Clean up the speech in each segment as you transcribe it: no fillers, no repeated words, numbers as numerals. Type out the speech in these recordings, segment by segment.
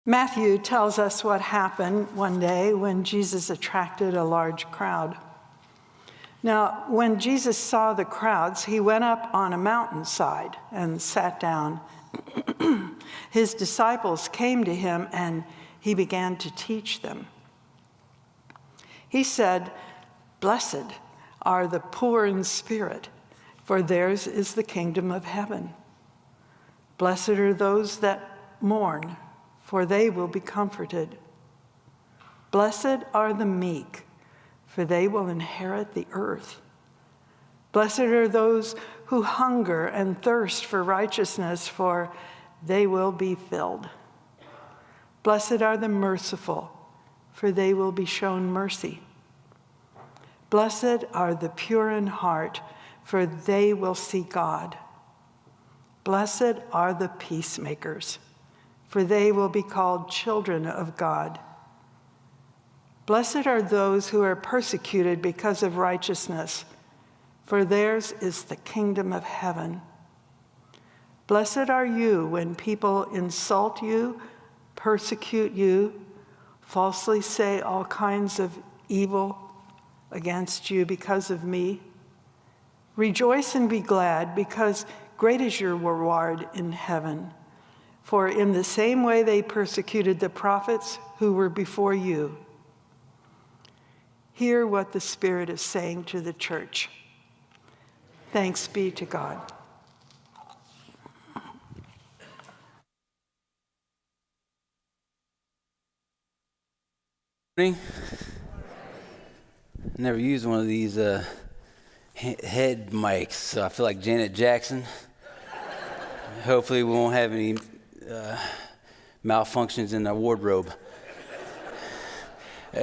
Matthew tells us what happened one day when Jesus attracted a large crowd. Now, when Jesus saw the crowds, he went up on a mountainside and sat down. His disciples came to him and he began to teach them. He said, "Blessed are the poor in spirit, for theirs is the kingdom of heaven. Blessed are those that mourn, for they will be comforted. Blessed are the meek, for they will inherit the earth. Blessed are those who hunger and thirst for righteousness, for they will be filled. Blessed are the merciful, for they will be shown mercy. Blessed are the pure in heart, for they will see God. Blessed are the peacemakers, for they will be called children of God. Blessed are those who are persecuted because of righteousness, for theirs is the kingdom of heaven. Blessed are you when people insult you, persecute you, falsely say all kinds of evil against you because of me. Rejoice and be glad, because great is your reward in heaven. For in the same way they persecuted the prophets who were before you." Hear what the Spirit is saying to the church. Thanks be to God. Never used one of these head mics, so I feel like Janet Jackson. Hopefully we won't have any malfunctions in our wardrobe.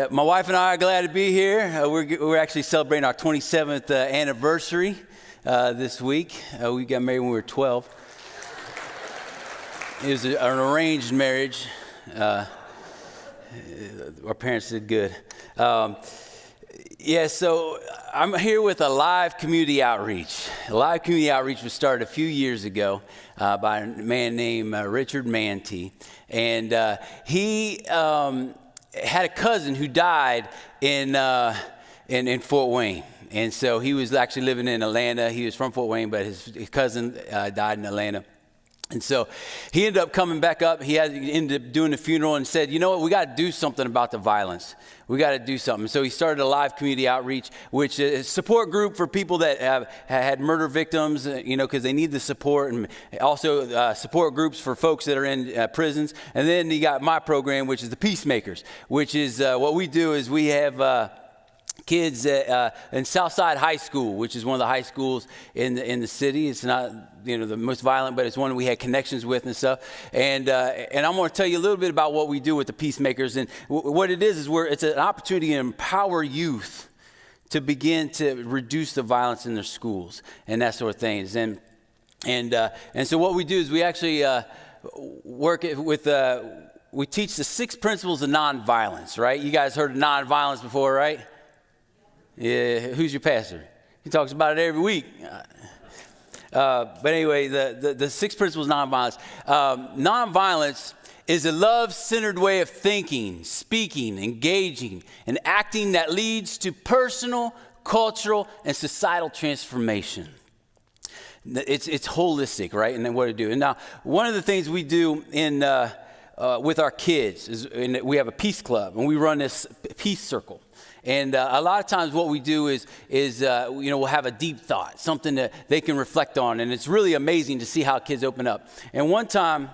My wife and I are glad to be here. We're actually celebrating our 27th anniversary this week. We got married when we were 12. It was an arranged marriage. Our parents did good. So I'm here with a live community outreach. A live community outreach was started a few years ago by a man named Richard Manti. And he had a cousin who died in Fort Wayne. And so he was actually living in Atlanta. He was from Fort Wayne, but his cousin died in Atlanta. And so he ended up coming back up. He ended up doing the funeral and said, you know what, we got to do something about the violence. We got to do something. So he started a live community outreach, which is a support group for people that have had murder victims, because they need the support, and also support groups for folks that are in prisons. And then he got my program, which is the Peacemakers, which is what we do is we have kids in Southside High School, which is one of the high schools in the city. It's not the most violent, but it's one we had connections with and stuff. And I'm going to tell you a little bit about what we do with the Peacemakers. And what it is it's an opportunity to empower youth to begin to reduce the violence in their schools and that sort of things. And so what we do is we actually work with. We teach the 6 principles of nonviolence. Right? You guys heard of nonviolence before, right? Yeah, who's your pastor? He talks about it every week. But anyway, the 6 principles of nonviolence. Nonviolence is a love-centered way of thinking, speaking, engaging, and acting that leads to personal, cultural, and societal transformation. It's holistic, right? And then what to do. And now, one of the things we do with our kids is we have a peace club, and we run this peace circle. And a lot of times what we do is we'll have a deep thought, something that they can reflect on. And it's really amazing to see how kids open up. And one time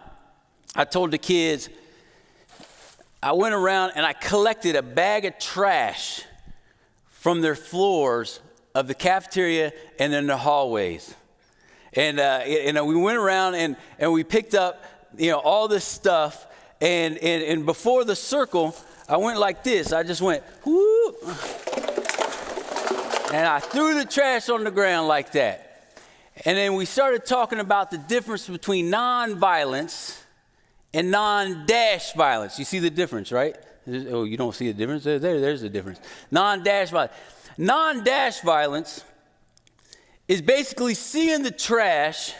I told the kids, I went around and I collected a bag of trash from their floors of the cafeteria and in the hallways. And we went around and we picked up, all this stuff. And before the circle, I went like this. I just went, whoo, and I threw the trash on the ground like that. And then we started talking about the difference between nonviolence and non-dash violence. You see the difference, right? Oh, you don't see the difference? There's the difference. Non-dash violence. Non-dash violence is basically seeing the trash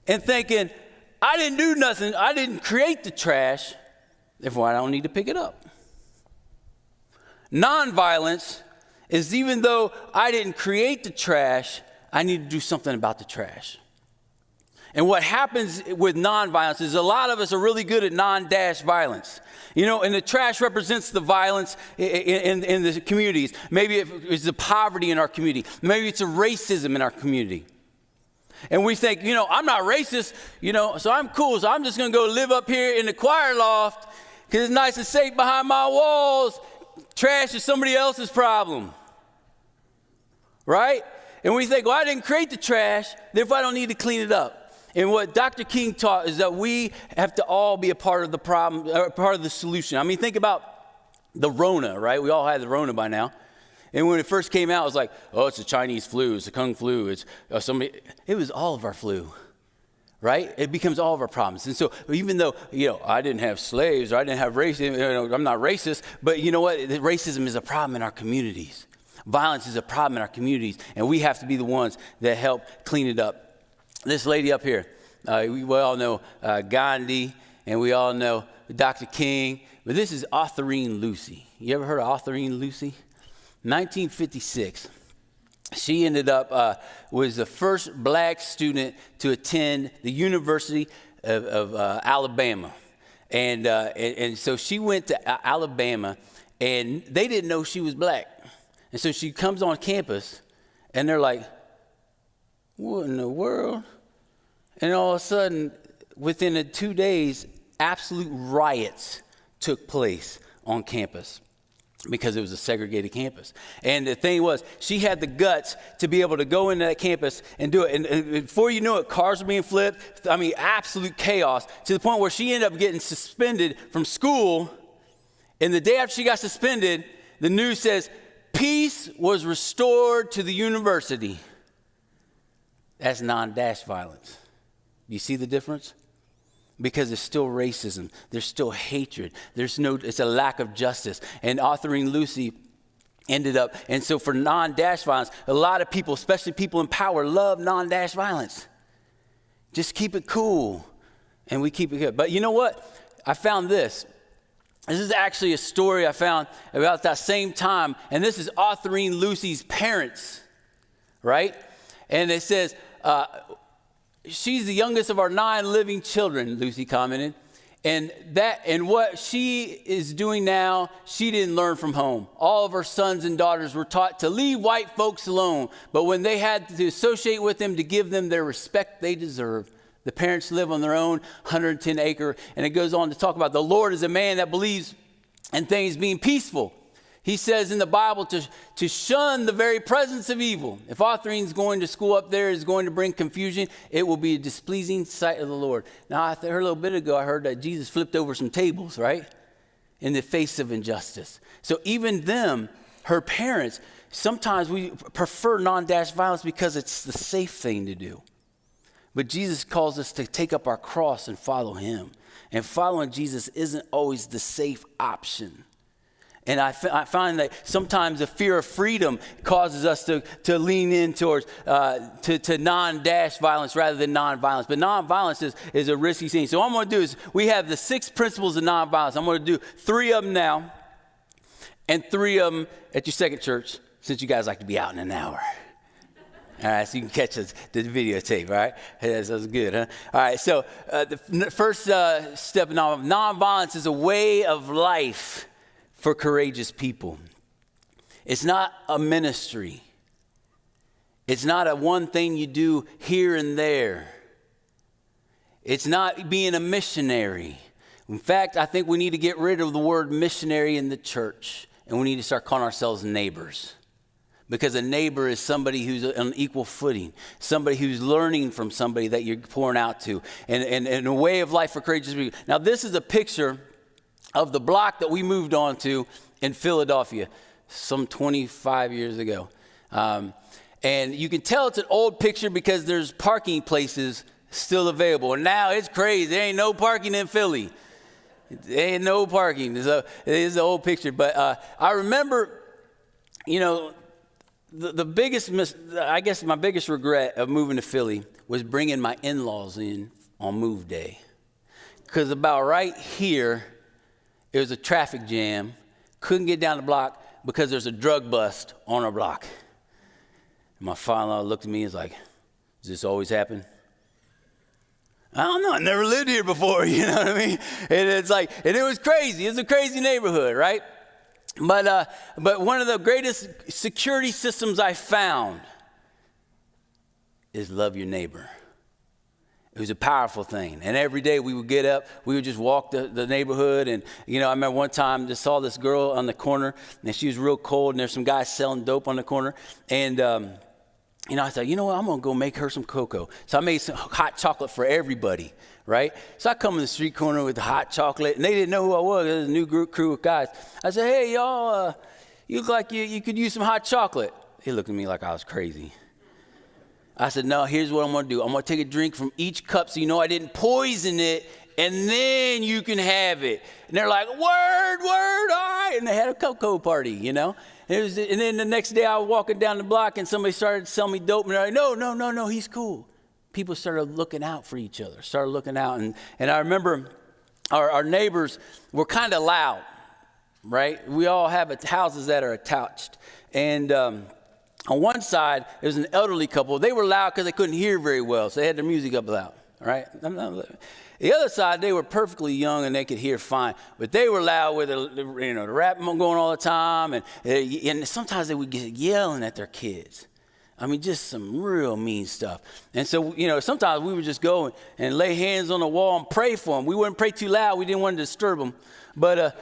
and thinking, I didn't do nothing. I didn't create the trash. Therefore, I don't need to pick it up. Nonviolence is even though I didn't create the trash, I need to do something about the trash. And what happens with nonviolence is a lot of us are really good at non-dash violence. You know, and the trash represents the violence in the communities. Maybe it's the poverty in our community. Maybe it's the racism in our community. And we think, you know, I'm not racist, you know, so I'm cool. So I'm just going to go live up here in the choir loft because it's nice and safe behind my walls. Trash is somebody else's problem. Right? And we think, well, I didn't create the trash, therefore I don't need to clean it up. And what Dr. King taught is that we have to all be a part of the problem, or part of the solution. I mean, think about the Rona, right? We all had the Rona by now. And when it first came out, it was like, oh, it's a Chinese flu, it's a Kung flu, it's somebody. It was all of our flu, right? It becomes all of our problems. And so even though, you know, I didn't have slaves, or I didn't have racism, you know, I'm not racist, but you know what? Racism is a problem in our communities. Violence is a problem in our communities, and we have to be the ones that help clean it up. This lady up here, we all know Gandhi, and we all know Dr. King, but this is Autherine Lucy. You ever heard of Autherine Lucy? 1956. She ended up, was the first black student to attend the University of Alabama. And so she went to Alabama, and they didn't know she was black. And so she comes on campus, and they're like, what in the world? And all of a sudden, within 2 days, absolute riots took place on campus because it was a segregated campus. And the thing was, she had the guts to be able to go into that campus and do it. And before you know it, cars were being flipped. I mean, absolute chaos to the point where she ended up getting suspended from school. And the day after she got suspended, the news says, peace was restored to the university. That's non-dash violence. You see the difference? Because there's still racism. There's still hatred. It's a lack of justice. And Autherine Lucy ended up, and so for non-dash violence, a lot of people, especially people in power, love non-dash violence. Just keep it cool. And we keep it good. But you know what? I found this. This is actually a story I found about that same time. And this is Autherine Lucy's parents, right? And it says, she's the youngest of our 9 living children, Lucy commented. And what she is doing now, she didn't learn from home. All of her sons and daughters were taught to leave white folks alone. But when they had to associate with them to give them their respect they deserve, the parents live on their own 110-acre. And it goes on to talk about the Lord is a man that believes in things being peaceful. He says in the Bible to shun the very presence of evil. If Autherine's going to school up there is going to bring confusion, it will be a displeasing sight of the Lord. Now, I heard a little bit ago, I heard that Jesus flipped over some tables, right? In the face of injustice. So even them, her parents, sometimes we prefer non-dash violence because it's the safe thing to do. But Jesus calls us to take up our cross and follow him. And following Jesus isn't always the safe option. And I find that sometimes the fear of freedom causes us to lean in towards to non-dash violence rather than non-violence. But non-violence is a risky thing. So what I'm going to do is we have the 6 principles of non-violence. I'm going to do 3 of them now and 3 of them at your second church, since you guys like to be out in an hour. All right, so you can catch the videotape, all right? That was good, huh? All right, so the first step of non-violence is a way of life for courageous people. It's not a ministry. It's not a one thing you do here and there. It's not being a missionary. In fact, I think we need to get rid of the word missionary in the church, and we need to start calling ourselves neighbors. Because a neighbor is somebody who's on equal footing, somebody who's learning from somebody that you're pouring out to, and a way of life for courageous people. Now, this is a picture of the block that we moved on to in Philadelphia some 25 years ago. And you can tell it's an old picture because there's parking places still available. And now it's crazy. There ain't no parking in Philly. There ain't no parking. So it is an old picture. But I remember, you know, the biggest, I guess my biggest regret of moving to Philly was bringing my in-laws in on move day. Because about right here It was a traffic jam. Couldn't get down the block because there's a drug bust on our block. And my father-in-law looked at me and was like, does this always happen? I don't know. I never lived here before, you know what I mean? And it's like, and it was crazy. It was a crazy neighborhood, right? But one of the greatest security systems I found is love your neighbor. It was a powerful thing. And every day we would get up, we would just walk the neighborhood. And, you know, I remember one time just saw this girl on the corner, and she was real cold, and there's some guys selling dope on the corner. And, you know, I thought, you know what, I'm going to go make her some cocoa. So I made some hot chocolate for everybody, right? So I come in the street corner with the hot chocolate, and they didn't know who I was. It was a new crew of guys. I said, hey, y'all, you look like you could use some hot chocolate. They looked at me like I was crazy. I said, no, here's what I'm going to do. I'm going to take a drink from each cup so you know I didn't poison it, and then you can have it. And they're like, word, all right. And they had a cocoa party, you know. And then the next day I was walking down the block, and somebody started selling me dope. And they're like, no, he's cool. People started looking out for each other, started looking out. And I remember our neighbors were kind of loud, right? We all have houses that are attached. And on one side, there was an elderly couple. They were loud because they couldn't hear very well, so they had their music up loud, right? The other side, they were perfectly young and they could hear fine, but they were loud with the rap going all the time, and sometimes they would get yelling at their kids. I mean, just some real mean stuff. And so, you know, sometimes we would just go and lay hands on the wall and pray for them. We wouldn't pray too loud. We didn't want to disturb them, but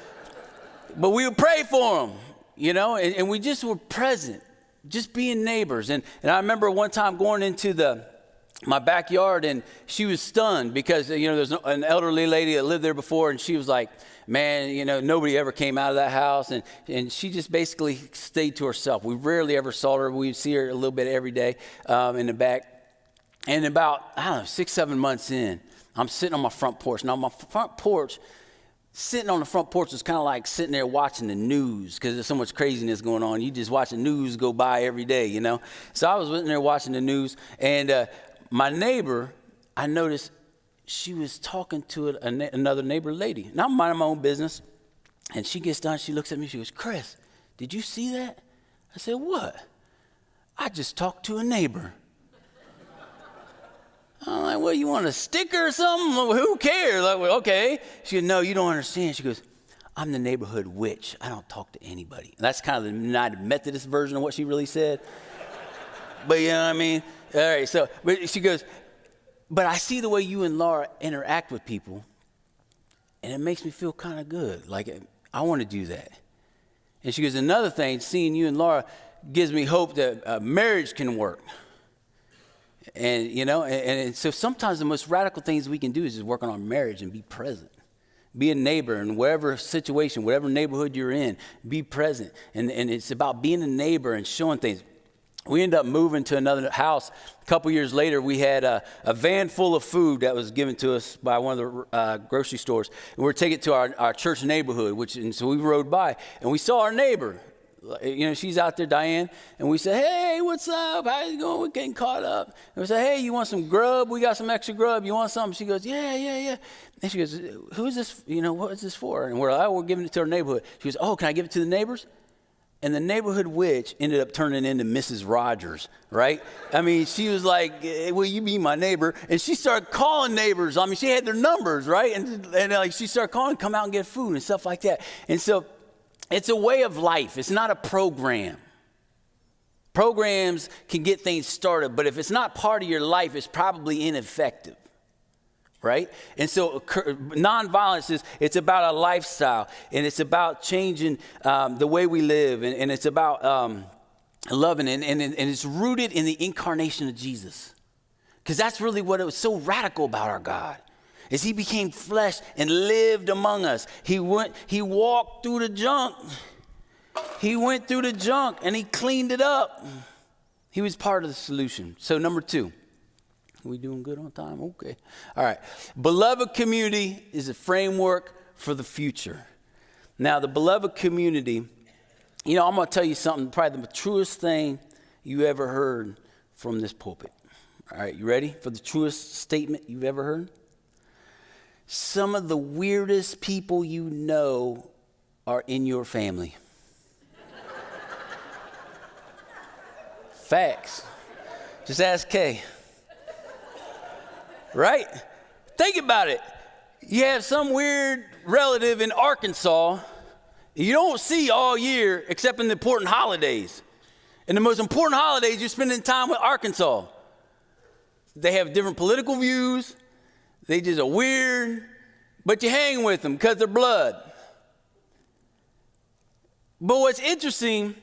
we would pray for them, you know, and we just were present. Just being neighbors. And I remember one time going into my backyard, and she was stunned because, you know, there's an elderly lady that lived there before, and she was like, man, you know, nobody ever came out of that house. And she just basically stayed to herself. We rarely ever saw her. We'd see her a little bit every day in the back. And about, 6-7 months in, I'm sitting on my front porch. Now, my front porch, sitting on the front porch was kind of like sitting there watching the news because there's so much craziness going on. You just watch the news go by every day, you know. So I was sitting there watching the news, and my neighbor, I noticed she was talking to another neighbor lady. Now I'm minding my own business, and she gets done. She looks at me. She goes, Chris, did you see that? I said, what? I just talked to a neighbor. I'm like, well, you want a sticker or something? Well, who cares? Like, well, okay. She goes, no, you don't understand. She goes, I'm the neighborhood witch. I don't talk to anybody. And that's kind of the United Methodist version of what she really said. But you know what I mean? All right, so, but she goes, but I see the way you and Lahr interact with people, and it makes me feel kind of good. Like, I want to do that. And she goes, another thing, seeing you and Lahr gives me hope that marriage can work. And, you know, and so sometimes the most radical things we can do is just work on our marriage and be present. Be a neighbor in whatever situation, whatever neighborhood you're in, be present. And it's about being a neighbor and showing things. We ended up moving to another house. A couple years later, we had a van full of food that was given to us by one of the grocery stores. And we were taking it to our church neighborhood, and so we rode by, and we saw our neighbor. You know, she's out there, Diane, and we said, hey, what's up? How's it going? We're getting caught up. And we said, hey, you want some grub? We got some extra grub. You want something? She goes, yeah. And she goes, who is this? You know, what is this for? And we're like, oh, we're giving it to our neighborhood. She goes, oh, can I give it to the neighbors? And the neighborhood witch ended up turning into Mrs. Rogers, right? I mean, she was like, hey, will you be my neighbor? And she started calling neighbors. I mean, she had their numbers, right? And like she started calling, come out and get food and stuff like that. And so it's a way of life. It's not a program. Programs can get things started, but if it's not part of your life, it's probably ineffective, right? And so nonviolence it's about a lifestyle, and it's about changing the way we live, and it's about loving, and it's rooted in the incarnation of Jesus, because that's really what it was so radical about our God. Is he became flesh and lived among us. He walked through the junk. He went through the junk and he cleaned it up. He was part of the solution. So number 2, are we doing good on time? Okay. All right. Beloved community is a framework for the future. Now, the beloved community, you know, I'm going to tell you something, probably the truest thing you ever heard from this pulpit. All right, you ready for the truest statement you've ever heard? some of the weirdest people you know are in your family. Facts. Just ask Kay. Right? Think about it. You have some weird relative in Arkansas you don't see all year except in the important holidays. And the most important holidays, you're spending time with Arkansas. They have different political views. They just are weird, but you hang with them because they're blood. But what's interesting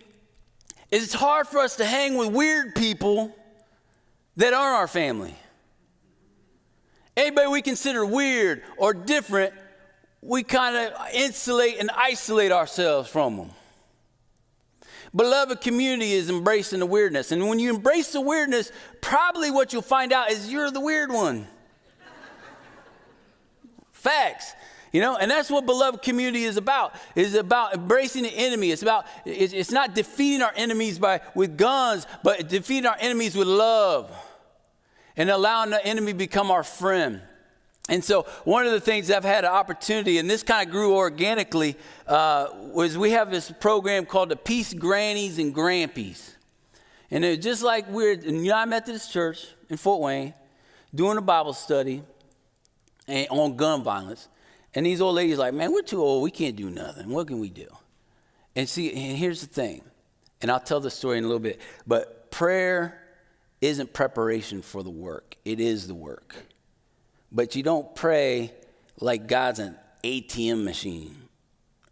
is it's hard for us to hang with weird people that aren't our family. Anybody we consider weird or different, we kind of insulate and isolate ourselves from them. Beloved community is embracing the weirdness. And when you embrace the weirdness, probably what you'll find out is you're the weird one. Facts. And that's what beloved community is about. It's about embracing the enemy. It's not defeating our enemies with guns, but defeating our enemies with love and allowing the enemy become our friend. And so one of the things I've had an opportunity, and this kind of grew organically, was we have this program called the Peace Grannies and Grampies. And it's just like we're in United Methodist Church in Fort Wayne doing a Bible study on gun violence. And these old ladies are like, man, we're too old. We can't do nothing. What can we do? And here's the thing. And I'll tell the story in a little bit. But prayer isn't preparation for the work. It is the work. But you don't pray like God's an ATM machine,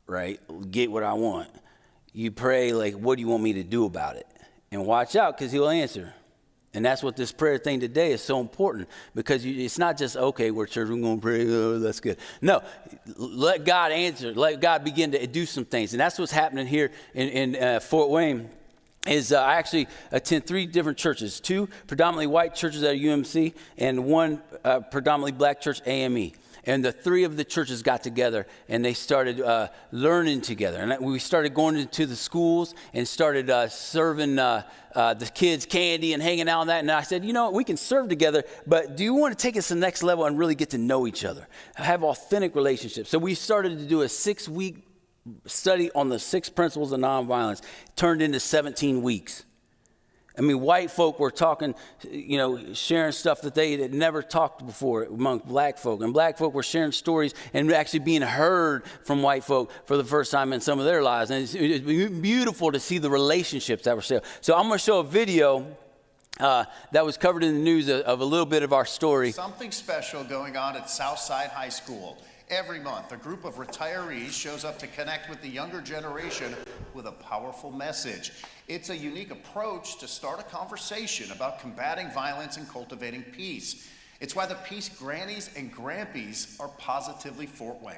right? Get what I want. You pray like, what do you want me to do about it? And watch out, because he'll answer. And that's what this prayer thing today is so important, because it's not just, okay, we're church, we're going to pray, oh, that's good. No, let God answer. Let God begin to do some things. And that's what's happening here in Fort Wayne. I actually attend 3 different churches, 2 predominantly white churches at UMC and 1 predominantly black church, AME. And the 3 of the churches got together and they started learning together. And we started going into the schools and started serving the kids candy and hanging out on that. And I said, we can serve together, but do you want to take us to the next level and really get to know each other? Have authentic relationships. So we started to do a 6-week study on the 6 principles of nonviolence. Turned into 17 weeks. I mean, white folk were talking, sharing stuff that they had never talked before among black folk. And black folk were sharing stories and actually being heard from white folk for the first time in some of their lives. And it was beautiful to see the relationships that were shared. So I'm going to show a video that was covered in the news of a little bit of our story. Something special going on at Southside High School. Every month, a group of retirees shows up to connect with the younger generation with a powerful message. It's a unique approach to start a conversation about combating violence and cultivating peace. It's why the Peace Grannies and Grampies are positively Fort Wayne.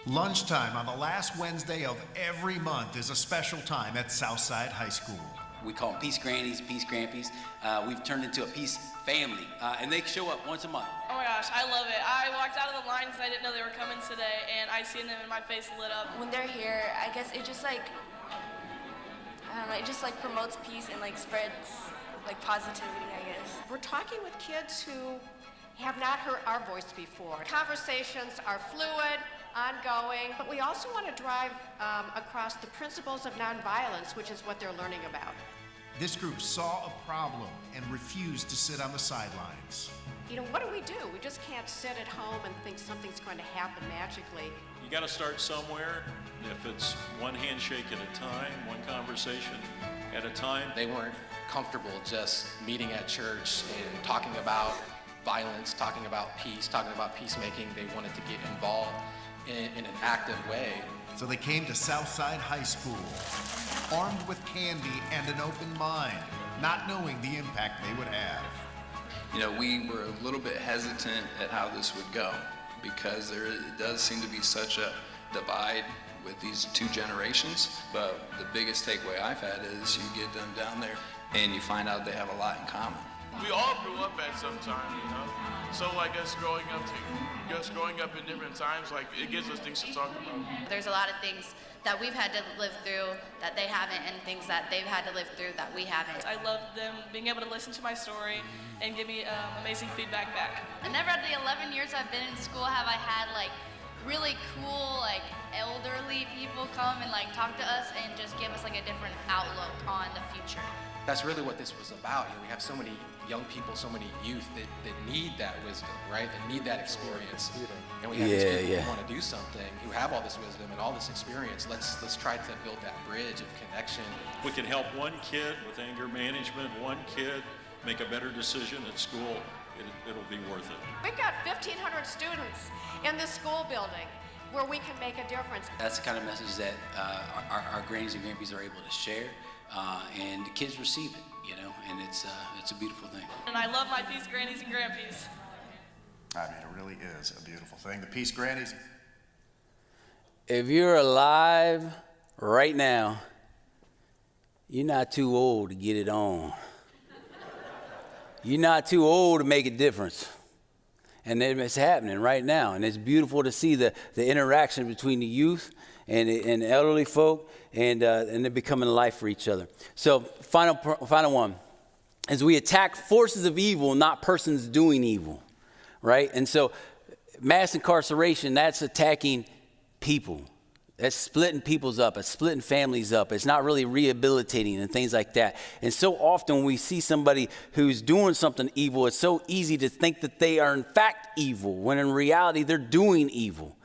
Lunchtime on the last Wednesday of every month is a special time at Southside High School. We call them Peace Grannies, Peace Grampies. We've turned into a peace family, and they show up once a month. Oh my gosh, I love it. I walked out of the line because I didn't know they were coming today, and I seen them and my face lit up. When they're here, I guess it just it just promotes peace and spreads positivity, I guess. We're talking with kids who have not heard our voice before. Conversations are fluid, ongoing, but we also want to drive across the principles of nonviolence, which is what they're learning about. This group saw a problem and refused to sit on the sidelines. What do? We just can't sit at home and think something's going to happen magically. You got to start somewhere. If it's one handshake at a time, one conversation at a time. They weren't comfortable just meeting at church and talking about violence, talking about peace, talking about peacemaking. They wanted to get involved in an active way. So they came to Southside High School, armed with candy and an open mind, not knowing the impact they would have. We were a little bit hesitant at how this would go, because it does seem to be such a divide with these 2 generations. But the biggest takeaway I've had is you get them down there and you find out they have a lot in common. We all grew up at some time, So like us growing up in different times, like it gives us things to talk about. There's a lot of things that we've had to live through that they haven't, and things that they've had to live through that we haven't. I love them being able to listen to my story and give me amazing feedback back. And never at the 11 years I've been in school have I had like really cool like elderly people come and like talk to us and just give us like a different outlook on the future. That's really what this was about. We have so many young people, so many youth that need that wisdom, right? That need that experience. And we have these people who want to do something, who have all this wisdom and all this experience. Let's try to build that bridge of connection. We can help one kid with anger management, one kid make a better decision at school. It'll be worth it. We've got 1,500 students in this school building where we can make a difference. That's the kind of message that our grannies and grandpas are able to share, and the kids receive it, and it's a beautiful thing. And I love my Peace grannies and grandpas. I mean, it really is a beautiful thing. The Peace Grannies. If you're alive right now, you're not too old to get it on. You're not too old to make a difference. And it's happening right now. And it's beautiful to see the interaction between the youth and the elderly folk, and they're becoming a life for each other. So final one. As we attack forces of evil, not persons doing evil, right? And so mass incarceration, that's attacking people. That's splitting people's up. It's splitting families up. It's not really rehabilitating and things like that. And so often when we see somebody who's doing something evil, it's so easy to think that they are in fact evil, when in reality they're doing evil.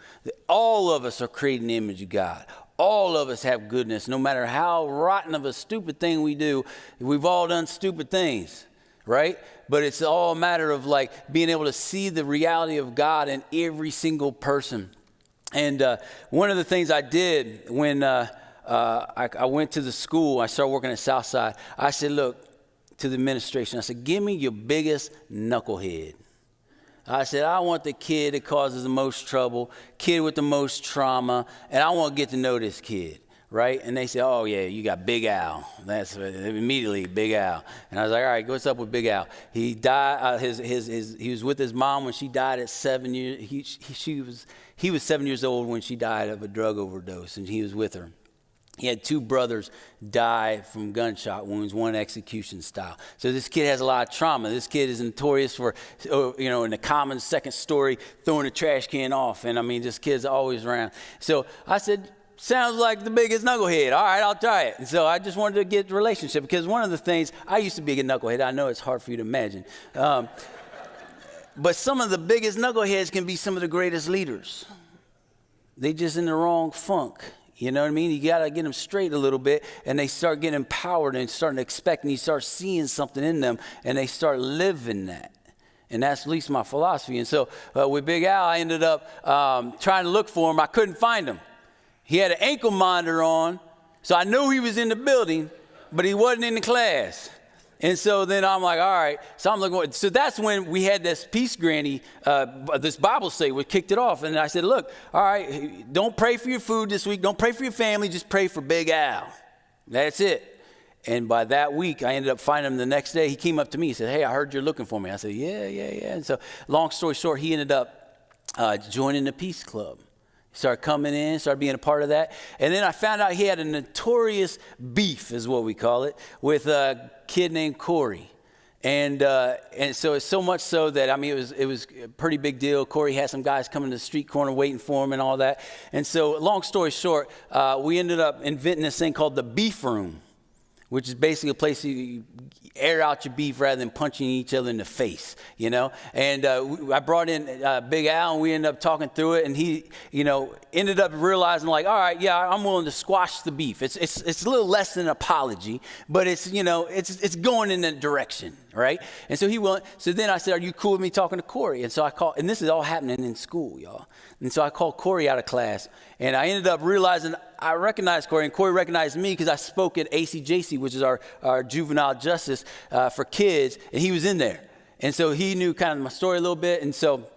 All of us are created in the image of God. All of us have goodness. No matter how rotten of a stupid thing we do, we've all done stupid things, right? But it's all a matter of like being able to see the reality of God in every single person. And one of the things I did when I went to the school, I started working at Southside, I said, look, to the administration, I said, give me your biggest knucklehead. I said, I want the kid that causes the most trouble, kid with the most trauma, and I want to get to know this kid, right? And they said, oh, yeah, you got Big Al. That's immediately Big Al. And I was like, all right, what's up with Big Al? He died, he was with his mom when she died at 7 years. He was 7 years old when she died of a drug overdose, and he was with her. He had two brothers die from gunshot wounds, one execution style. So this kid has a lot of trauma. This kid is notorious for, in the common second story, throwing a trash can off. And I mean, this kid's always around. So I said, sounds like the biggest knucklehead. All right, I'll try it. And so I just wanted to get a relationship, because one of the things, I used to be a knucklehead. I know it's hard for you to imagine. But some of the biggest knuckleheads can be some of the greatest leaders. They just in the wrong funk. You know what I mean? You got to get them straight a little bit, and they start getting empowered and starting to expect, and you start seeing something in them, and they start living that. And that's at least my philosophy. And so with Big Al, I ended up trying to look for him. I couldn't find him. He had an ankle monitor on, so I knew he was in the building, but he wasn't in the class. And so then I'm like, all right. So I'm looking. So that's when we had this Peace Granny, this Bible study, we kicked it off. And I said, look, all right, don't pray for your food this week. Don't pray for your family. Just pray for Big Al. That's it. And by that week, I ended up finding him the next day. He came up to me. He said, hey, I heard you're looking for me. I said, yeah. And so long story short, he ended up joining the Peace Club. Started coming in, started being a part of that. And then I found out he had a notorious beef, is what we call it, with a kid named Corey. And so it's so much so that, I mean, it was a pretty big deal. Corey had some guys coming to the street corner waiting for him and all that. And so long story short, we ended up inventing this thing called the beef room, which is basically a place you air out your beef rather than punching each other in the face, And I brought in Big Al, and we ended up talking through it, and he, ended up realizing, like, all right, yeah, I'm willing to squash the beef. It's a little less than an apology, but it's going in that direction, right? And so then I said, are you cool with me talking to Corey? And so I called, and this is all happening in school, y'all. And so I called Corey out of class, and I ended up realizing I recognized Corey, and Corey recognized me because I spoke at ACJC, which is our juvenile justice for kids, and he was in there. And so he knew kind of my story a little bit, and so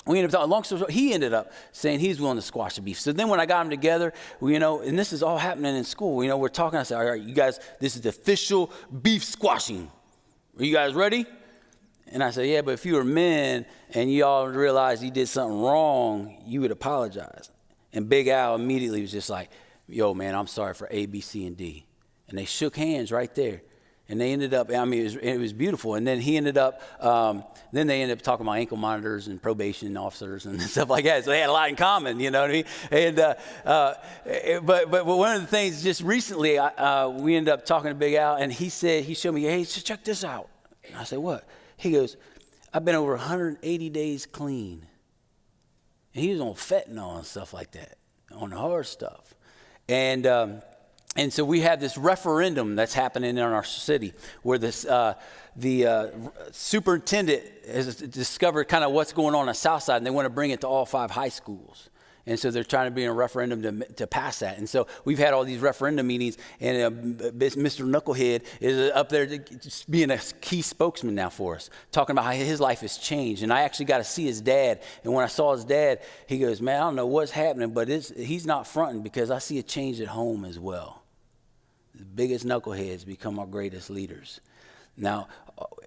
we ended up talking. Long story short, he ended up saying he's willing to squash the beef. So then when I got them together, and this is all happening in school, we're talking, I said, all right, you guys, this is the official beef squashing. Are you guys ready? And I said, yeah, but if you were men and you all realized you did something wrong, you would apologize. And Big Al immediately was just like, yo, man, I'm sorry for A, B, C, and D. And they shook hands right there. And they ended up, I mean, it was beautiful. And then he ended up, then they ended up talking about ankle monitors and probation officers and stuff like that. So they had a lot in common, you know what I mean? And, but one of the things just recently, we ended up talking to Big Al, and he showed me, hey, check this out. And I said, what? He goes, I've been over 180 days clean. And he was on fentanyl and stuff like that, on the hard stuff. And so we have this referendum that's happening in our city where the superintendent has discovered kind of what's going on the south side, and they want to bring it to all 5 high schools. And so they're trying to be in a referendum to pass that. And so we've had all these referendum meetings, and Mr. Knucklehead is up there just being a key spokesman now for us, talking about how his life has changed. And I actually got to see his dad. And when I saw his dad, he goes, man, I don't know what's happening, but he's not fronting because I see a change at home as well. The biggest knuckleheads become our greatest leaders. Now,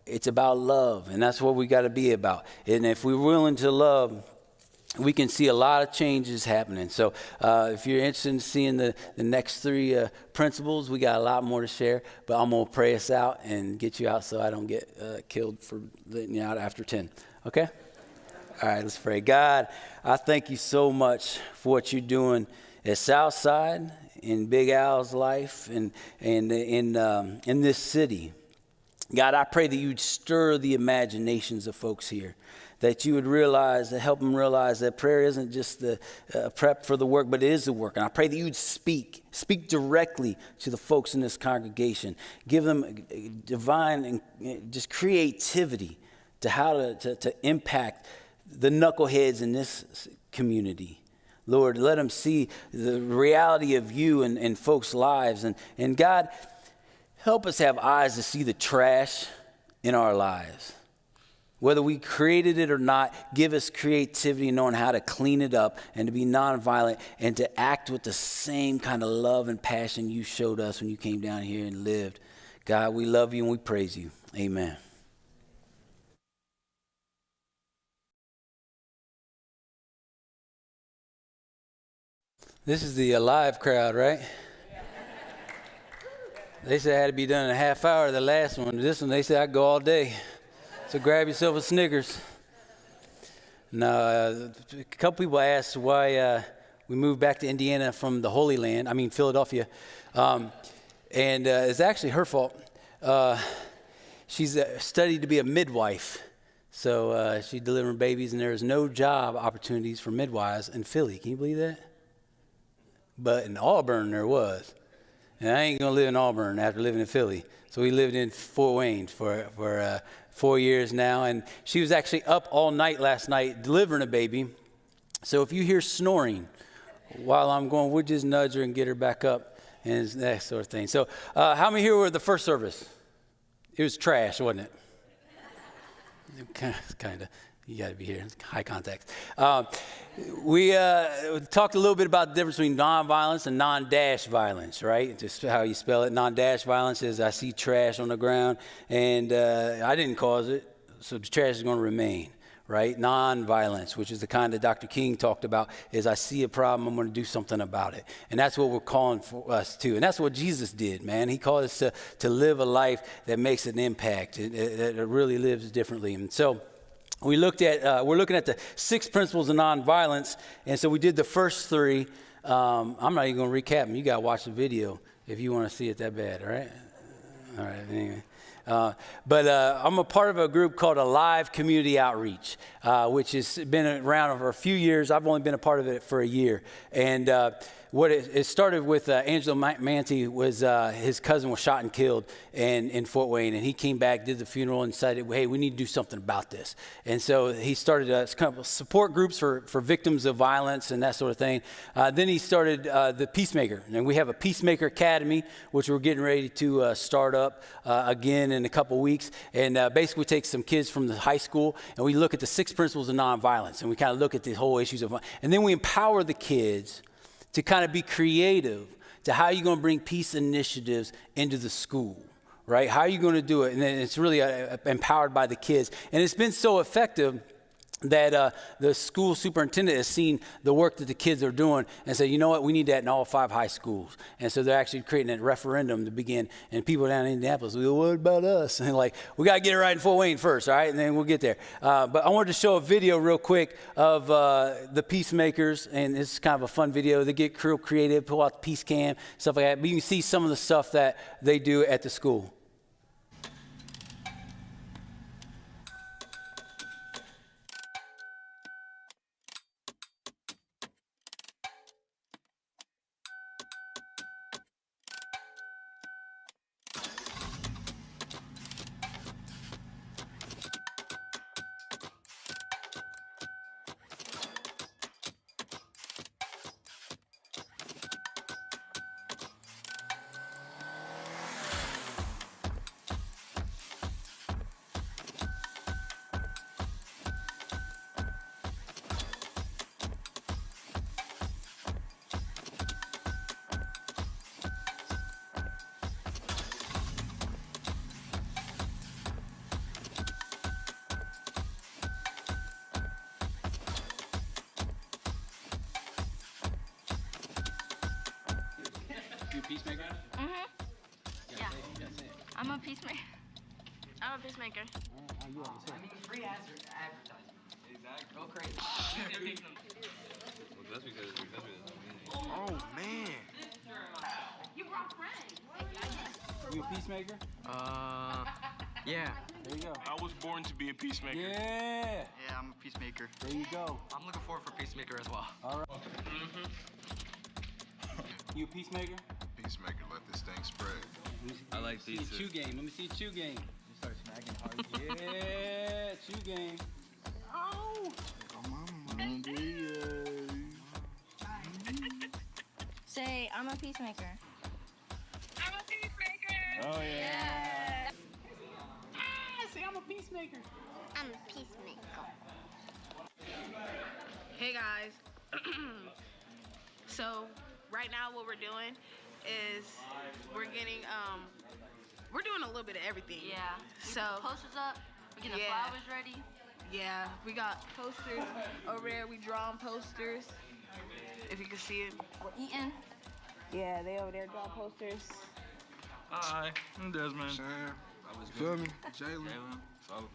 it's about love, and that's what we got to be about. And if we're willing to love, we can see a lot of changes happening. So if you're interested in seeing the next 3 principles, we got a lot more to share. But I'm going to pray us out and get you out so I don't get killed for letting you out after 10. Okay? All right, let's pray. God, I thank you so much for what you're doing at Southside, in Big Al's life, and in this city. God, I pray that you'd stir the imaginations of folks here, that you would help them realize that prayer isn't just the prep for the work, but it is the work. And I pray that you'd speak directly to the folks in this congregation. Give them divine and just creativity to how to impact the knuckleheads in this community. Lord, let them see the reality of you in folks' lives. And God, help us have eyes to see the trash in our lives. Whether we created it or not, give us creativity in knowing how to clean it up and to be nonviolent and to act with the same kind of love and passion you showed us when you came down here and lived. God, we love you and we praise you. Amen. This is the alive crowd, right? They said it had to be done in a half hour, the last one. This one, they said I'd go all day. So grab yourself a Snickers. Now, a couple people asked why we moved back to Indiana from the Holy Land, Philadelphia. And it's actually her fault. She's studied to be a midwife. So she's delivering babies, and there's no job opportunities for midwives in Philly. Can you believe that? But in Auburn, there was. And I ain't going to live in Auburn after living in Philly. So we lived in Fort Wayne for 4 years now. And she was actually up all night last night delivering a baby. So if you hear snoring while I'm going, we'll just nudge her and get her back up and that sort of thing. So how many here were at the first service? It was trash, wasn't it? Kind of. You got to be here. It's high context. We talked a little bit about the difference between nonviolence and non-dash violence, right? Just how you spell it. Non-dash violence is I see trash on the ground, and I didn't cause it, so the trash is going to remain, right? Non-violence, which is the kind that Dr. King talked about, is I see a problem, I'm going to do something about it. And that's what we're calling for us to. And that's what Jesus did, man. He called us to live a life that makes an impact, that really lives differently. And so we're looking at the 6 principles of nonviolence, and so we did the first 3. I'm not even going to recap them. You got to watch the video if you want to see it that bad, all right? All right, anyway. But I'm a part of a group called Alive Community Outreach, which has been around for a few years. I've only been a part of it for a year. And what it started with Angelo Manti was his cousin was shot and killed in Fort Wayne, and he came back, did the funeral, and decided, hey, we need to do something about this. And so he started kind of support groups for victims of violence and that sort of thing. Then he started the Peacemaker, and we have a Peacemaker Academy, which we're getting ready to start up again in a couple weeks. And basically we take some kids from the high school, and we look at the 6 principles of nonviolence, and we kind of look at the whole issues of, and then we empower the kids to kind of be creative to how you're going to bring peace initiatives into the school, right? How are you going to do it? And then it's really empowered by the kids. And it's been so effective that the school superintendent has seen the work that the kids are doing and said, you know what, we need that in all 5 high schools. And so they're actually creating a referendum to begin, and people down in Indianapolis will go, what about us? And like, we got to get it right in Fort Wayne first, all right, and then we'll get there. But I wanted to show a video real quick of the Peacemakers, and this is kind of a fun video. They get real creative, pull out the Peace Cam, stuff like that. But you can see some of the stuff that they do at the school. You a peacemaker? Yeah. I'm a peacemaker. I'm a peacemaker. Free advertising. Exactly. Go crazy. Well, that's because Oh man. You brought friends. You a peacemaker? Yeah. There you go. I was born to be a peacemaker. Yeah. Yeah, I'm a peacemaker. There you go. I'm looking forward for peacemaker as well. All right. You a peacemaker? peacemaker, let this thing spread. I like these. Chew game. Let me see a chew game. You start smacking hard. Yeah, chew game. Oh. Say, I'm a peacemaker. I'm a peacemaker. Oh yeah. Say, I'm a peacemaker. I'm a peacemaker. Hey guys. So right now what we're doing is we're getting we're doing a little bit of everything. Yeah. So Posters up. We get the Yeah. flowers ready. yeah, we got posters over there. We drawing posters. If you can see it. We're eating. Yeah, they over there drawing posters. Hi, I'm Desmond. Sam. You feel me? Jalen. So.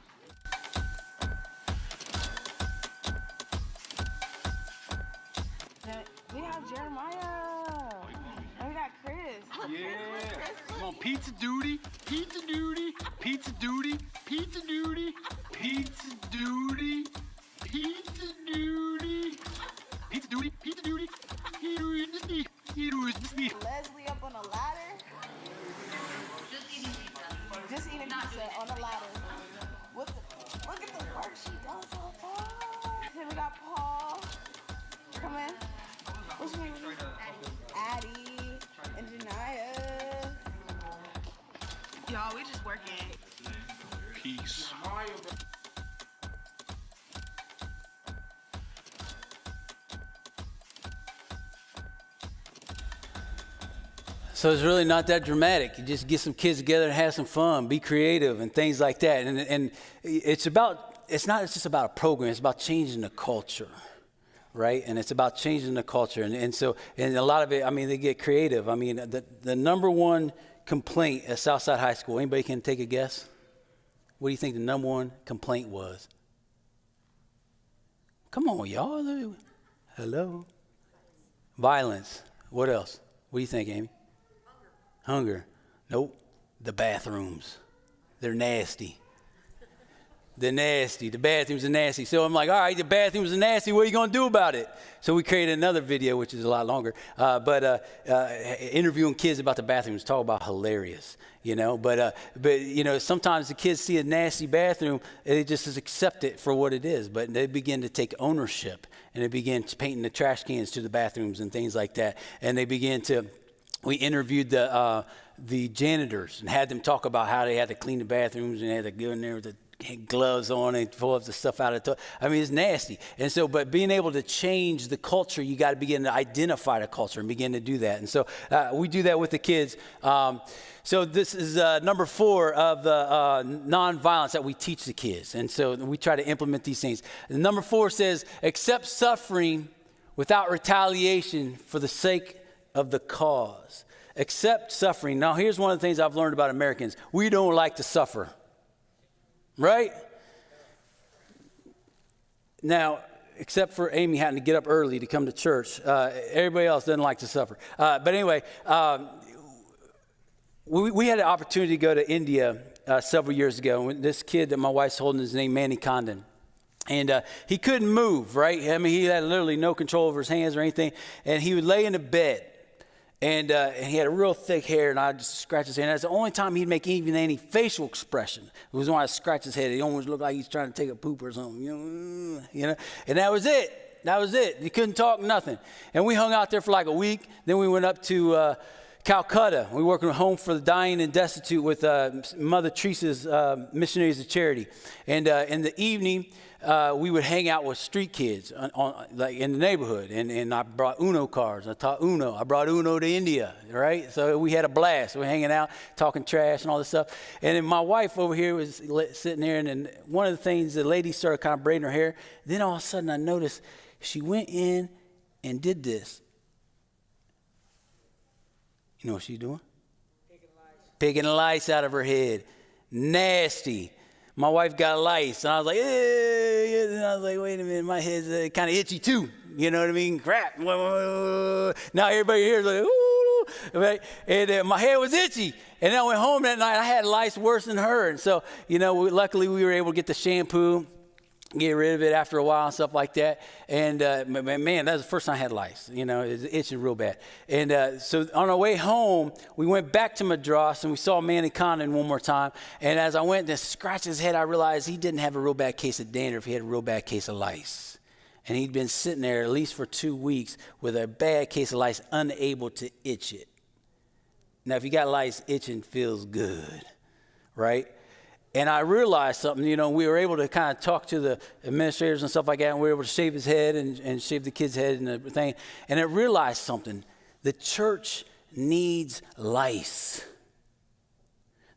We have Jeremiah. And we got Chris. Yeah. Come on, pizza duty, pizza duty, pizza duty, pizza duty, pizza duty, pizza duty, pizza duty, pizza duty. Leslie up on a ladder. Just eating pizza on a ladder. Look at the work she does all the time. Then we got Paul. Come in. What's your name? Addie and Janiyah. Y'all, we just working. Peace. So it's really not that dramatic. You just get some kids together and have some fun, be creative and things like that. And it's not just about a program, it's about changing the culture, right? And it's about changing the culture. And a lot of it, I mean, they get creative. I mean, the number one complaint at Southside High School, anybody can take a guess? What do you think the number one complaint was? Come on, y'all. Hello? Violence. What else? What do you think, Amy? Hunger. Nope. The bathrooms. They're nasty. They're nasty. The bathrooms are nasty. So I'm like, all right, the bathrooms are nasty. What are you going to do about it? So we created another video, which is a lot longer, interviewing kids about the bathrooms. Talk about hilarious, you know. But you know, sometimes the kids see a nasty bathroom and they just accept it for what it is. But they begin to take ownership and they begin painting the trash cans to the bathrooms and things like that. And they begin to. We interviewed the janitors and had them talk about how they had to clean the bathrooms and they had to go in there with the gloves on and pull up the stuff out of the toilet. I mean, it's nasty. And so, but being able to change the culture, you got to begin to identify the culture and begin to do that. And so we do that with the kids. So this is number 4 of the nonviolence that we teach the kids. And so we try to implement these things. And number 4 says, accept suffering without retaliation for the sake of the cause. Accept suffering. Now, here's one of the things I've learned about Americans. We don't like to suffer. Right? Now, except for Amy having to get up early to come to church, everybody else doesn't like to suffer. But anyway, we had an opportunity to go to India several years ago. When this kid that my wife's holding is named Manny Condon. And he couldn't move, right? I mean, he had literally no control over his hands or anything. And he would lay in a bed. And he had a real thick hair, and I just scratched his head. And that's the only time he'd make even any facial expression. It was when I scratched his head. He almost looked like he's trying to take a poop or something, you know. And that was it. That was it. He couldn't talk, nothing. And we hung out there for like a week. Then we went up to Calcutta. We worked at Home for the Dying and Destitute with Mother Teresa's Missionaries of Charity. And in the evening, we would hang out with street kids like in the neighborhood. And I brought Uno cards. I taught Uno. I brought Uno to India, right? So we had a blast. We were hanging out, talking trash and all this stuff. And then my wife over here was sitting there. And then one of the things, the lady started kind of braiding her hair. Then all of a sudden I noticed she went in and did this. You know what she's doing? Picking lice out of her head. Nasty. My wife got lice, and I was like, hey. And I was like, wait a minute, my head's kind of itchy too. You know what I mean? Crap. Now everybody here is like, ooh. Right? And my hair was itchy. And then I went home that night. I had lice worse than her. And so, luckily we were able to get the shampoo, get rid of it after a while and stuff like that. And man, that was the first time I had lice. It was itching real bad. And so on our way home, we went back to Madras and we saw Manny Condon one more time. And as I went to scratch his head, I realized he didn't have a real bad case of dandruff. He had a real bad case of lice. And he'd been sitting there at least for 2 weeks with a bad case of lice, unable to itch it. Now, if you got lice, itching feels good, right? And I realized something, we were able to kind of talk to the administrators and stuff like that, and we were able to shave his head and shave the kid's head and everything. And I realized something. The church needs lice.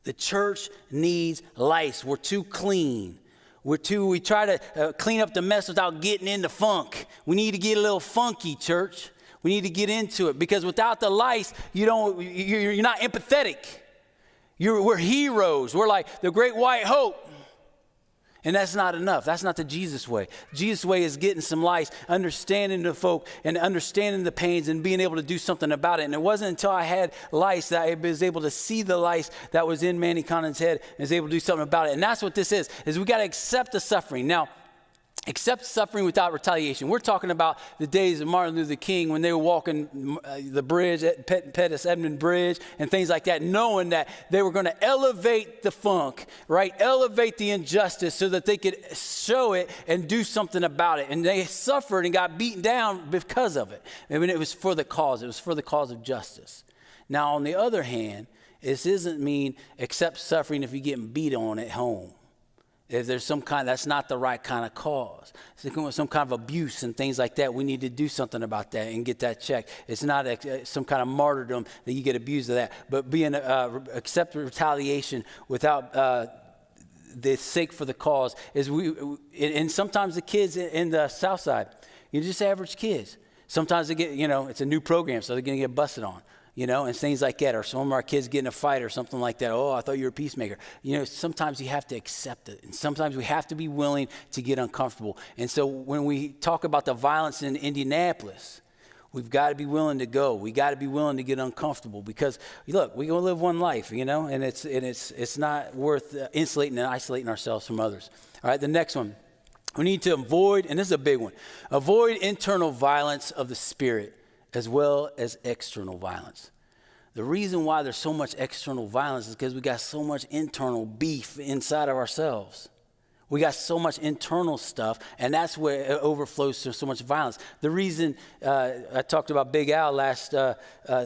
The church needs lice. We're too clean. We try to clean up the mess without getting into funk. We need to get a little funky, church. We need to get into it, because without the lice, you're not empathetic. We're heroes. We're like the great white hope. And that's not enough. That's not the Jesus way. Jesus' way is getting some lice, understanding the folk and understanding the pains and being able to do something about it. And it wasn't until I had lice that I was able to see the lice that was in Manny Condon's head and was able to do something about it. And that's what this is we got to accept the suffering. Now, accept suffering without retaliation. We're talking about the days of Martin Luther King when they were walking the bridge, Pettus Edmund Bridge, and things like that, knowing that they were going to elevate the funk, right? Elevate the injustice so that they could show it and do something about it. And they suffered and got beaten down because of it. I mean, it was for the cause. It was for the cause of justice. Now, on the other hand, this doesn't mean accept suffering if you're getting beat on at home. If there's that's not the right kind of cause. Some kind of abuse and things like that, we need to do something about that and get that checked. It's not some kind of martyrdom that you get abused of that, but accept retaliation without the sake for the cause. And sometimes the kids in the South Side, you're just average kids. Sometimes they get, it's a new program, so they're going to get busted on. And things like that, or some of our kids get in a fight or something like that. Oh, I thought you were a peacemaker. Sometimes you have to accept it. And sometimes we have to be willing to get uncomfortable. And so when we talk about the violence in Indianapolis, we've got to be willing to go. We got to be willing to get uncomfortable, because look, we're going to live one life, and it's not worth insulating and isolating ourselves from others. All right, the next one. We need to avoid, and this is a big one, avoid internal violence of the spirit as well as external violence. The reason why there's so much external violence is because we got so much internal beef inside of ourselves. We got so much internal stuff, and that's where it overflows to so much violence. The reason I talked about Big Al last, I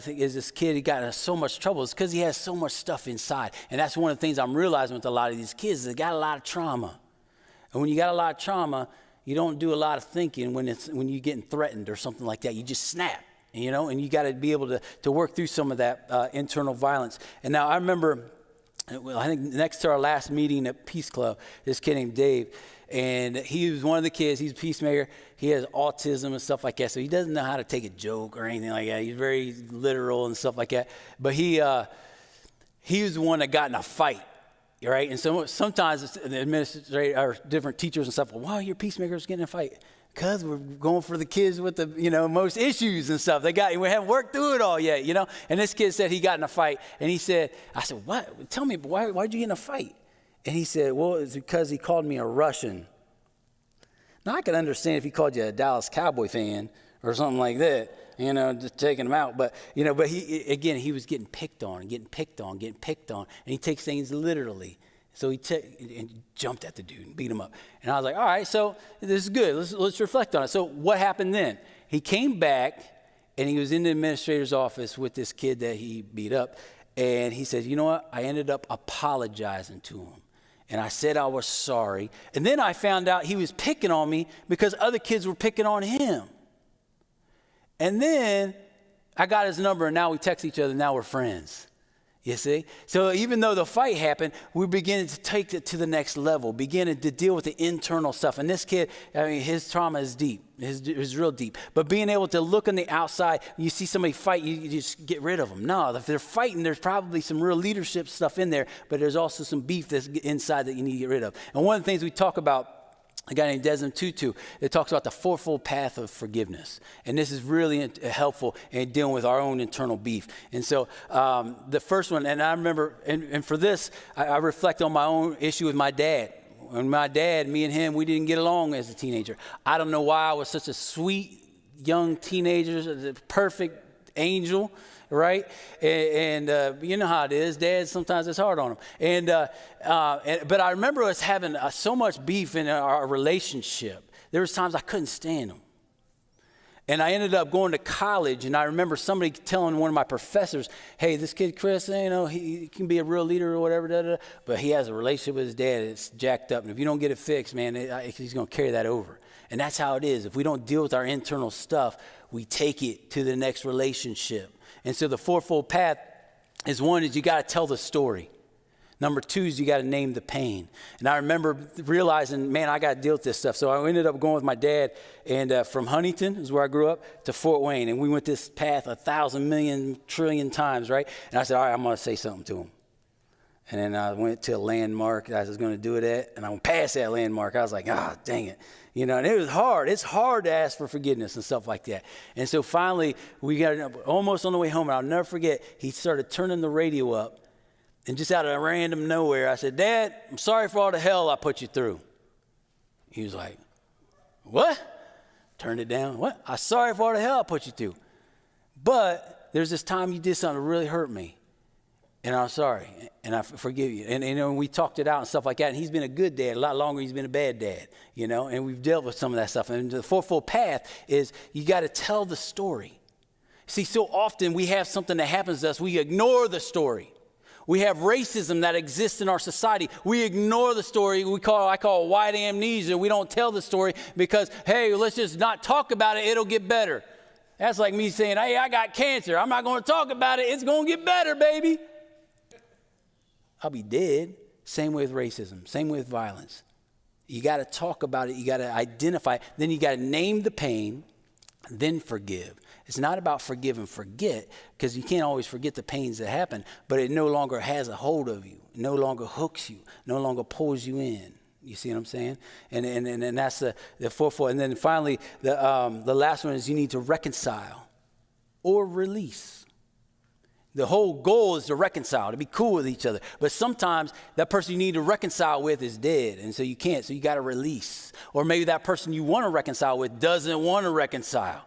think, is this kid, he got in so much trouble. It's because he has so much stuff inside. And that's one of the things I'm realizing with a lot of these kids is they got a lot of trauma. And when you got a lot of trauma, you don't do a lot of thinking when you're getting threatened or something like that. You just snap, you know, and you got to be able to work through some of that internal violence. And now I remember, I think next to our last meeting at Peace Club, this kid named Dave, and he was one of the kids. He's a peacemaker. He has autism and stuff like that, so he doesn't know how to take a joke or anything like that. He's very literal and stuff like that. But he was the one that got in a fight, right? And so sometimes the administrator or different teachers and stuff, well, why are your peacemakers getting in a fight? Because we're going for the kids with the, most issues and stuff. We haven't worked through it all yet, And this kid said he got in a fight. And I said, what? Tell me, why'd you get in a fight? And he said, well, it's because he called me a Russian. Now, I could understand if he called you a Dallas Cowboy fan or something like that, just taking him out. But he was getting picked on, and he takes things literally. So he and jumped at the dude and beat him up. And I was like, all right, so this is good. Let's reflect on it. So what happened then? He came back, and he was in the administrator's office with this kid that he beat up. And he says, you know what? I ended up apologizing to him. And I said I was sorry. And then I found out he was picking on me because other kids were picking on him. And then I got his number, and now we text each other. Now we're friends. You see? So even though the fight happened, we're beginning to take it to the next level, beginning to deal with the internal stuff. And this kid, his trauma is deep. It's real deep. But being able to look on the outside, you see somebody fight, you just get rid of them. No, if they're fighting, there's probably some real leadership stuff in there, but there's also some beef that's inside that you need to get rid of. And one of the things we talk about, a guy named Desmond Tutu, that talks about the fourfold path of forgiveness. And this is really helpful in dealing with our own internal beef. And so the first one, and I remember, and for this, I reflect on my own issue with my dad. When my dad, me and him, we didn't get along as a teenager. I don't know why I was such a sweet young teenager, perfect angel, right? And you know how it is. Dad, sometimes it's hard on him. But I remember us having so much beef in our relationship. There was times I couldn't stand him. And I ended up going to college, and I remember somebody telling one of my professors, hey, this kid Chris, he can be a real leader or whatever, but he has a relationship with his dad that's jacked up. And if you don't get it fixed, man, he's going to carry that over. And that's how it is. If we don't deal with our internal stuff, we take it to the next relationship. And so the fourfold path is, one is you got to tell the story. Number two is you got to name the pain. And I remember realizing, man, I got to deal with this stuff. So I ended up going with my dad, and from Huntington is where I grew up, to Fort Wayne. And we went this path 1,000 million trillion times, right? And I said, all right, I'm going to say something to him. And then I went to a landmark that I was going to do it at, and I went past that landmark. I was like, dang it. And it was hard. It's hard to ask for forgiveness and stuff like that. And so finally, we got almost on the way home, and I'll never forget, he started turning the radio up. And just out of random nowhere, I said, Dad, I'm sorry for all the hell I put you through. He was like, what? Turned it down. What? I'm sorry for all the hell I put you through. But there's this time you did something that really hurt me. And I'm sorry. And I forgive you. And we talked it out and stuff like that. And he's been a good dad. A lot longer he's been a bad dad. And we've dealt with some of that stuff. And the fourfold path is you got to tell the story. See, so often we have something that happens to us. We ignore the story. We have racism that exists in our society. We ignore the story. I call it white amnesia. We don't tell the story because, hey, let's just not talk about it. It'll get better. That's like me saying, hey, I got cancer. I'm not going to talk about it. It's going to get better, baby. I'll be dead. Same with racism. Same with violence. You got to talk about it. You got to identify it. Then you got to name the pain, then forgive. It's not about forgive and forget, because you can't always forget the pains that happen, but it no longer has a hold of you, no longer hooks you, no longer pulls you in. You see what I'm saying? And that's the fourfold. And then finally, the last one is you need to reconcile or release. The whole goal is to reconcile, to be cool with each other. But sometimes that person you need to reconcile with is dead, and so you can't, so you got to release. Or maybe that person you want to reconcile with doesn't want to reconcile.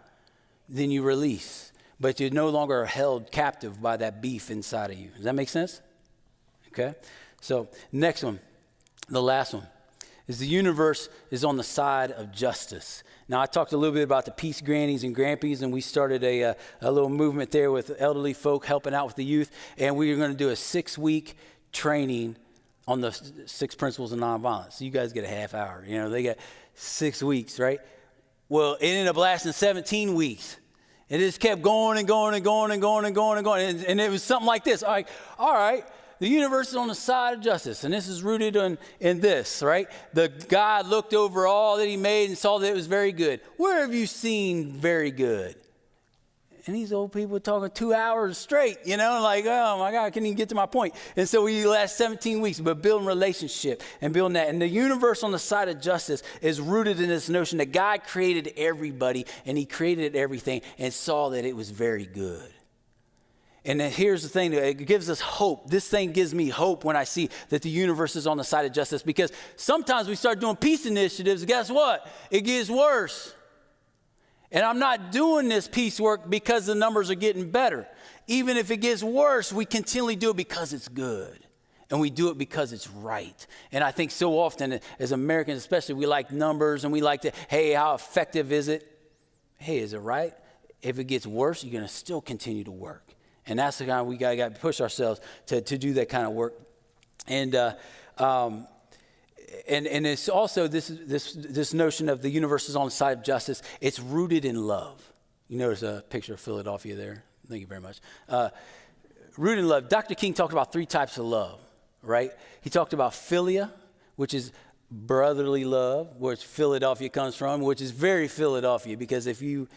Then you release. But you're no longer held captive by that beef inside of you. Does that make sense? Okay? So next one, the last one, is the universe is on the side of justice. Now, I talked a little bit about the peace grannies and grandpies, and we started a little movement there with elderly folk helping out with the youth, and we were going to do a 6-week training on the 6 principles of nonviolence. So you guys get a half hour. You know, they got 6 weeks, right? Well, it ended up lasting 17 weeks. It just kept going and going and going and going and going and going. And it was something like this. Like, all right, the universe is on the side of justice, and this is rooted in this, right? The God looked over all that he made and saw that it was very good. Where have you seen very good? And these old people talking 2 hours straight, you know, like, oh my God, I can't even get to my point. And so we last 17 weeks, but building relationship and building that. And the universe on the side of justice is rooted in this notion that God created everybody and he created everything and saw that it was very good. And then here's the thing, it gives us hope. This thing gives me hope when I see that the universe is on the side of justice, because sometimes we start doing peace initiatives, and guess what? It gets worse. And I'm not doing this peace work because the numbers are getting better. Even if it gets worse, we continually do it because it's good. And we do it because it's right. And I think so often as Americans especially, we like numbers and we like to, hey, how effective is it? Hey, is it right? If it gets worse, you're going to still continue to work. And that's the kind we got to push ourselves to do that kind of work. And it's also this notion of the universe is on the side of justice. It's rooted in love. You notice a picture of Philadelphia there. Thank you very much. Rooted in love. Dr. King talked about 3 types of love, right? He talked about philia, which is brotherly love, which Philadelphia comes from, which is very Philadelphia, because if you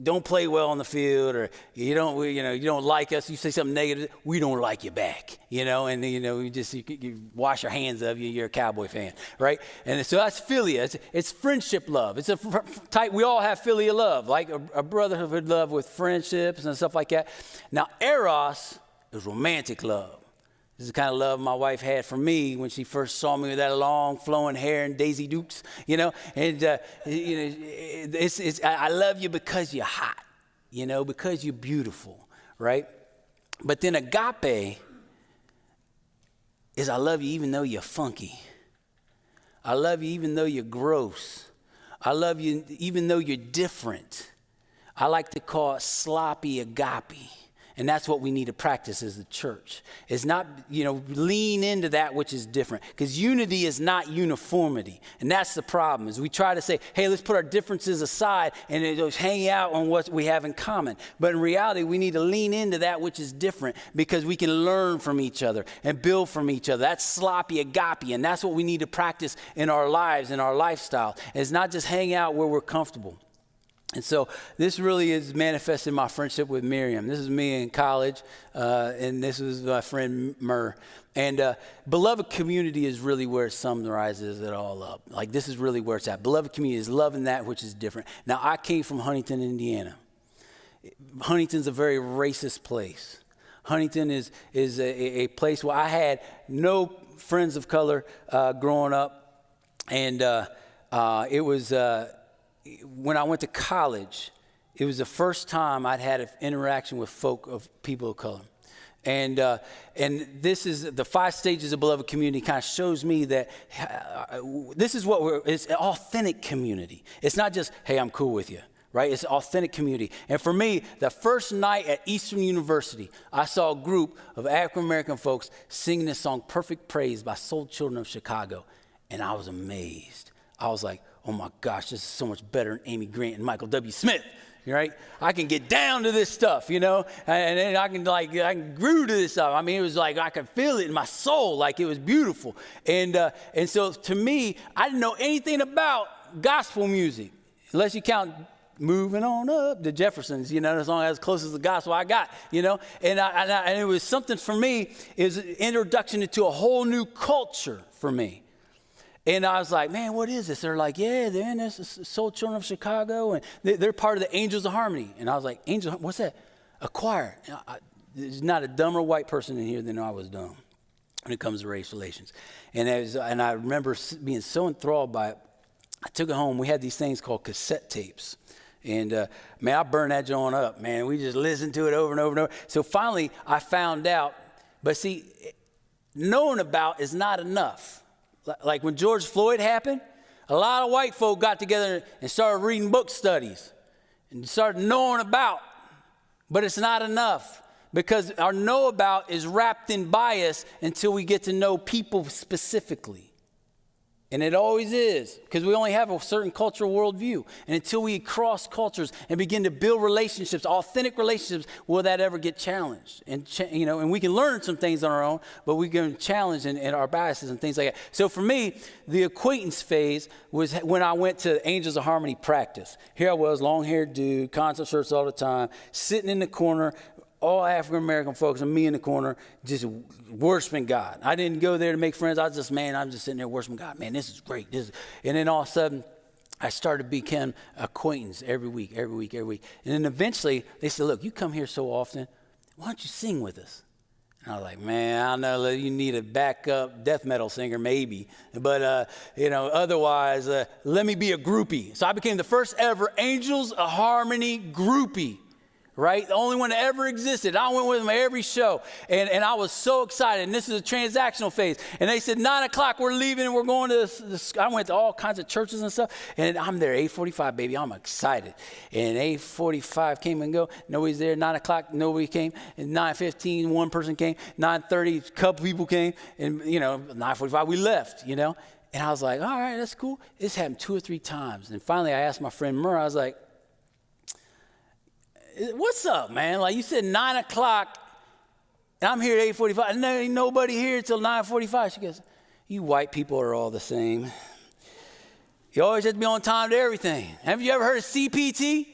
don't play well on the field, or you don't like us, you say something negative, we don't like you back, and you wash your hands of you, you're a Cowboy fan, right? And so that's philia. It's friendship love. It's a type, we all have philia love, like a brotherhood love with friendships and stuff like that. Now, eros is romantic love. This is the kind of love my wife had for me when she first saw me with that long flowing hair and Daisy Dukes, and I love you because you're hot, because you're beautiful, right? But then agape is I love you even though you're funky. I love you even though you're gross. I love you even though you're different. I like to call it sloppy agape. And that's what we need to practice as the church. Is not, lean into that which is different. Because unity is not uniformity. And that's the problem, is we try to say, hey, let's put our differences aside and just hang out on what we have in common. But in reality, we need to lean into that which is different, because we can learn from each other and build from each other. That's sloppy agape. And that's what we need to practice in our lives, in our lifestyle. It's not just hang out where we're comfortable. And so this really is manifesting my friendship with Miriam. This is me in college, and this was my friend Murr. And beloved community is really where it summarizes it all up. Like, this is really where it's at. Beloved community is loving that which is different. Now, I came from Huntington, Indiana. Huntington's a very racist place. Huntington is a place where I had no friends of color growing up. And it was... when I went to college, it was the first time I'd had an interaction with people of color. And this is the 5 stages of beloved community, kind of shows me that this is it's an authentic community. It's not just, hey, I'm cool with you, right? It's authentic community. And for me, the first night at Eastern University, I saw a group of African-American folks singing this song, Perfect Praise by Soul Children of Chicago. And I was amazed. I was like, oh my gosh, this is so much better than Amy Grant and Michael W. Smith, right? I can get down to this stuff, and then I can groove to this stuff. I mean, it was like I could feel it in my soul, like it was beautiful. And so to me, I didn't know anything about gospel music, unless you count Moving On Up, the Jeffersons, the song as close as the gospel I got, and it was something for me, it was an introduction into a whole new culture for me. And I was like, man, what is this? They're like, yeah, they're in this Soul Children of Chicago, and they're part of the Angels of Harmony. And I was like, Angels, what's that? A choir. There's not a dumber white person in here than I was dumb when it comes to race relations. And I remember being so enthralled by it. I took it home. We had these things called cassette tapes. And, man, I burned that joint up, man. We just listened to it over and over and over. So finally, I found out. But see, knowing about is not enough. Like when George Floyd happened, a lot of white folk got together and started reading book studies and started knowing about. But it's not enough, because our know about is wrapped in bias until we get to know people specifically. And it always is, because we only have a certain cultural worldview. And until we cross cultures and begin to build relationships, authentic relationships, will that ever get challenged? And and we can learn some things on our own, but we can challenge in our biases and things like that. So for me, the acquaintance phase was when I went to Angels of Harmony practice. Here I was, long-haired dude, concert shirts all the time, sitting in the corner, all African-American folks, and me in the corner, just worshiping God. I didn't go there to make friends. I'm just sitting there worshiping God. Man, this is great. And then all of a sudden, I started to become acquaintance every week. And then eventually, they said, look, you come here so often, why don't you sing with us? And I was like, man, I don't know, you need a backup death metal singer, maybe. But, otherwise, let me be a groupie. So I became the first ever Angels of Harmony groupie. Right? The only one that ever existed. I went with them at every show. And I was so excited. And this is a transactional phase. And they said, 9 o'clock, we're leaving and we're going to this. I went to all kinds of churches and stuff. And I'm there, 8:45, baby. I'm excited. And 8:45 came and go. Nobody's there. 9 o'clock, nobody came. And 9:15, one person came. 9:30, a couple people came. And, 9:45, we left, And I was like, all right, that's cool. This happened 2 or 3 times. And finally, I asked my friend Murr, I was like, what's up, man? Like you said, 9 o'clock, and I'm here at 8:45. And there ain't nobody here till 9:45. She goes, you white people are all the same. You always have to be on time to everything. Have you ever heard of CPT?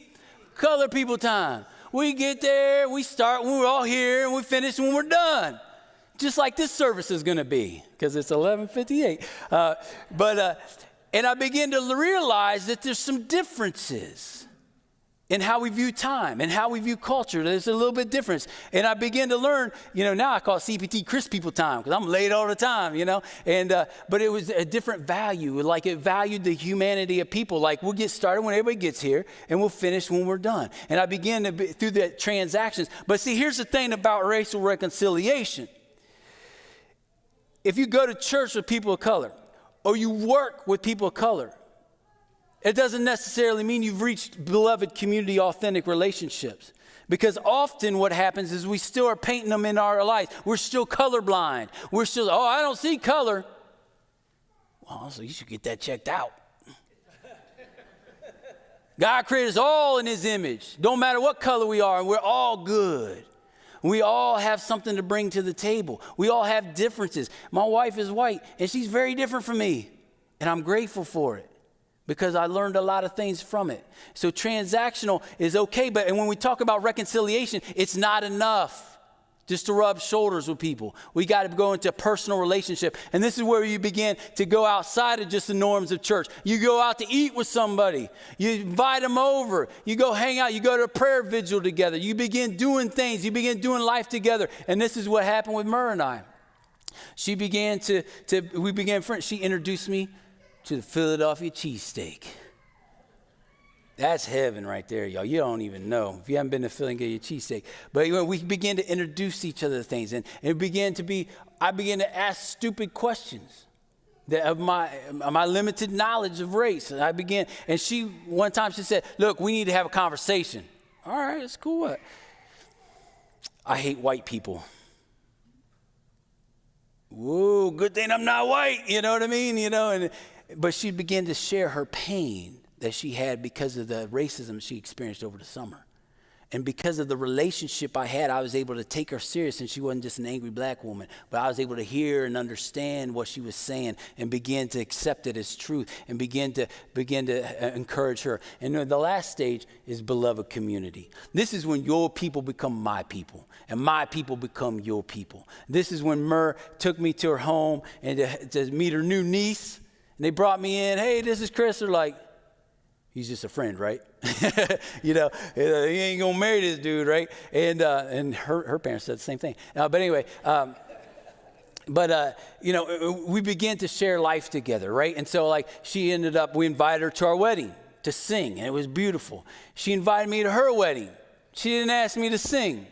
Color people time. We get there, we start when we're all here, and we finish when we're done. Just like this service is going to be, because it's 11:58. And I begin to realize that there's some differences in how we view time and how we view culture. There's a little bit difference. And I begin to learn, now I call it CPT, Chris people time, because I'm late all the time, but it was a different value. Like it valued the humanity of people. Like we'll get started when everybody gets here and we'll finish when we're done. And I began to through the transactions. But see, here's the thing about racial reconciliation. If you go to church with people of color or you work with people of color, it doesn't necessarily mean you've reached beloved community authentic relationships. Because often what happens is we still are painting them in our life. We're still colorblind. We're still, I don't see color. Well, so you should get that checked out. God created us all in his image. Don't matter what color we are, and we're all good. We all have something to bring to the table. We all have differences. My wife is white, and she's very different from me. And I'm grateful for it, because I learned a lot of things from it. So transactional is okay, but when we talk about reconciliation, it's not enough just to rub shoulders with people. We got to go into a personal relationship. And this is where you begin to go outside of just the norms of church. You go out to eat with somebody. You invite them over. You go hang out. You go to a prayer vigil together. You begin doing things. You begin doing life together. And this is what happened with Murr and I. We began friends. She introduced me to the Philadelphia cheesesteak. That's heaven right there, y'all. You don't even know. If you haven't been to Philly and get your cheesesteak. But we began to introduce each other to things. And it began to be, I began to ask stupid questions of my limited knowledge of race. And one time she said, look, we need to have a conversation. All right, that's cool. I hate white people. Whoa, good thing I'm not white. You know what I mean? But she began to share her pain that she had because of the racism she experienced over the summer. And because of the relationship I had, I was able to take her serious, and she wasn't just an angry black woman, but I was able to hear and understand what she was saying and begin to accept it as truth and begin to encourage her. And the last stage is beloved community. This is when your people become my people and my people become your people. This is when Murr took me to her home and to meet her new niece. And they brought me in. Hey, this is Chris. They're like, he's just a friend, right? He ain't gonna marry this dude, right? And her parents said the same thing. But anyway, we began to share life together, right? And so we invited her to our wedding to sing, and it was beautiful. She invited me to her wedding. She didn't ask me to sing.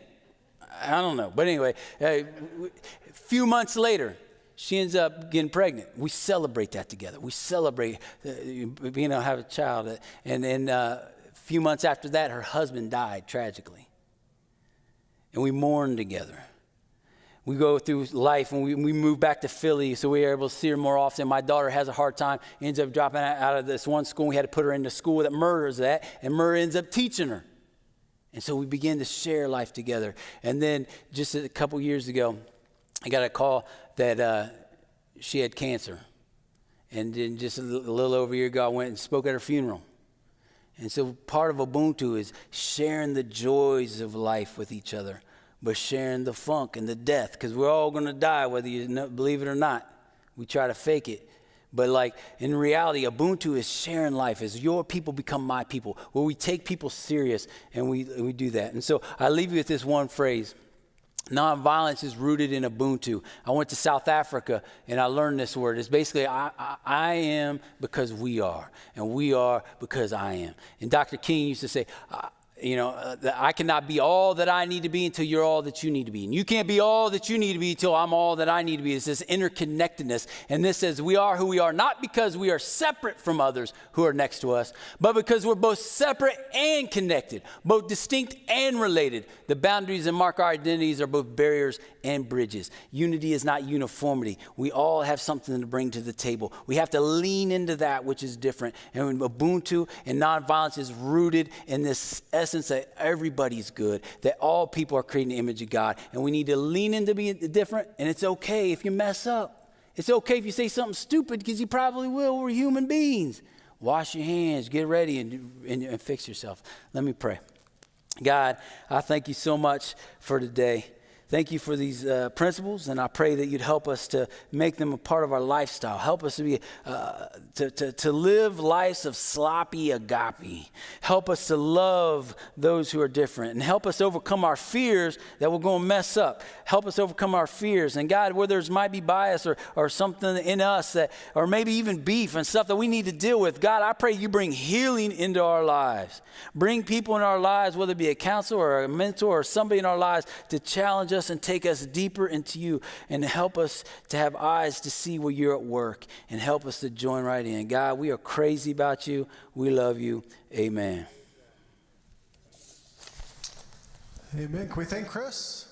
I don't know. But anyway, a few months later, She ends up getting pregnant. We celebrate that together. We celebrate being able to have a child. And then a few months after that, her husband died tragically. And we mourn together. We go through life, and we move back to Philly, so we are able to see her more often. My daughter has a hard time, ends up dropping out of this one school. We had to put her into school that Murr's at, and Murr ends up teaching her. And so we begin to share life together. And then just a couple years ago, I got a call that she had cancer. And then just a little over a year ago, I went and spoke at her funeral. And so part of Ubuntu is sharing the joys of life with each other, but sharing the funk and the death, because we're all going to die, whether you believe it or not. We try to fake it. But like in reality, Ubuntu is sharing life, as your people become my people, where we take people serious, and we do that. And so I leave you with this one phrase. Nonviolence is rooted in Ubuntu. I went to South Africa, and I learned this word. It's basically, I am because we are, and we are because I am. And Dr. King used to say, that I cannot be all that I need to be until you're all that you need to be. And you can't be all that you need to be until I'm all that I need to be. It's this interconnectedness. And this says we are who we are, not because we are separate from others who are next to us, but because we're both separate and connected, both distinct and related. The boundaries that mark our identities are both barriers and bridges. Unity is not uniformity. We all have something to bring to the table. We have to lean into that which is different. And Ubuntu and nonviolence is rooted in this essence that everybody's good, that all people are creating the image of God, and we need to lean into being different. And it's okay if you mess up. It's okay if you say something stupid, because you probably will. We're human beings. Wash your hands, get ready, and fix yourself. Let me pray. God, I thank you so much for today. Thank you for these principles, and I pray that you'd help us to make them a part of our lifestyle. Help us to be to live lives of sloppy agape. Help us to love those who are different, and help us overcome our fears that we're going to mess up. Help us overcome our fears. And God, where there's might be bias or something in us that, or maybe even beef and stuff that we need to deal with, God, I pray you bring healing into our lives. Bring people in our lives, whether it be a counselor or a mentor or somebody in our lives, to challenge us and take us deeper into you, and help us to have eyes to see where you're at work, and help us to join right in. God, we are crazy about you. We love you. Amen. Amen. Can we thank Chris?